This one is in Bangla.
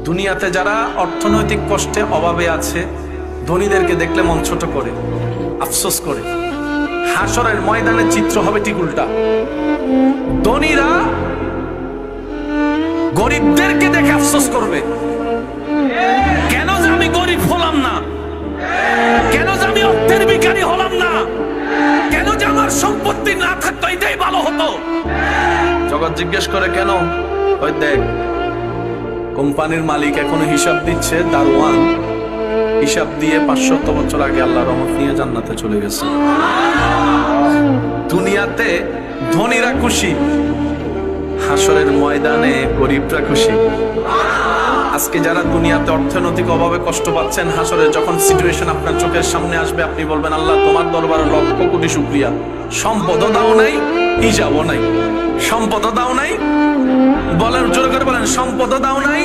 দুনিয়াতে যারা অর্থনৈতিক কষ্টে অভাবে আছে, ধনীদেরকে দেখলে মন ছোট করে, আফসোস করে। হাসরের ময়দানে চিত্র হবে ঠিক উল্টা। ধনীরা গরিবদেরকে দেখে আফসোস করবে, কেন যে আমি গরিব হলাম না, কেন যে আমি অর্থের ভিখারি হলাম না, কেন যে আমার সম্পত্তি না থাকতো, এটাই ভালো হতো। জগৎ জিজ্ঞেস করে কেন? ওই দেখ, কোম্পানির মালিক এখনো হিসাব দিচ্ছে, দারোয়ান হিসাব দিয়ে 500 বছর আগে আল্লাহর রহমত নিয়ে জান্নাতে চলে গেছে। দুনিয়াতে ধনীরা খুশি, হাসরের ময়দানে গরিবরা খুশি। আজকে যারা দুনিয়াতে অর্থনৈতিক অভাবে কষ্ট পাচ্ছেন, হাসরে যখন সিচুয়েশন আপনার চোখের সামনে আসবে, আপনি বলবেন আল্লাহ তোমার দরবারে লক্ষ কোটি শুকরিয়া, সম্পদও দাও নাই, হিসাবও নাই। সম্পদও দাও নাই, বলেন জোরে করে বলেন, সম্পদও দাও নাই,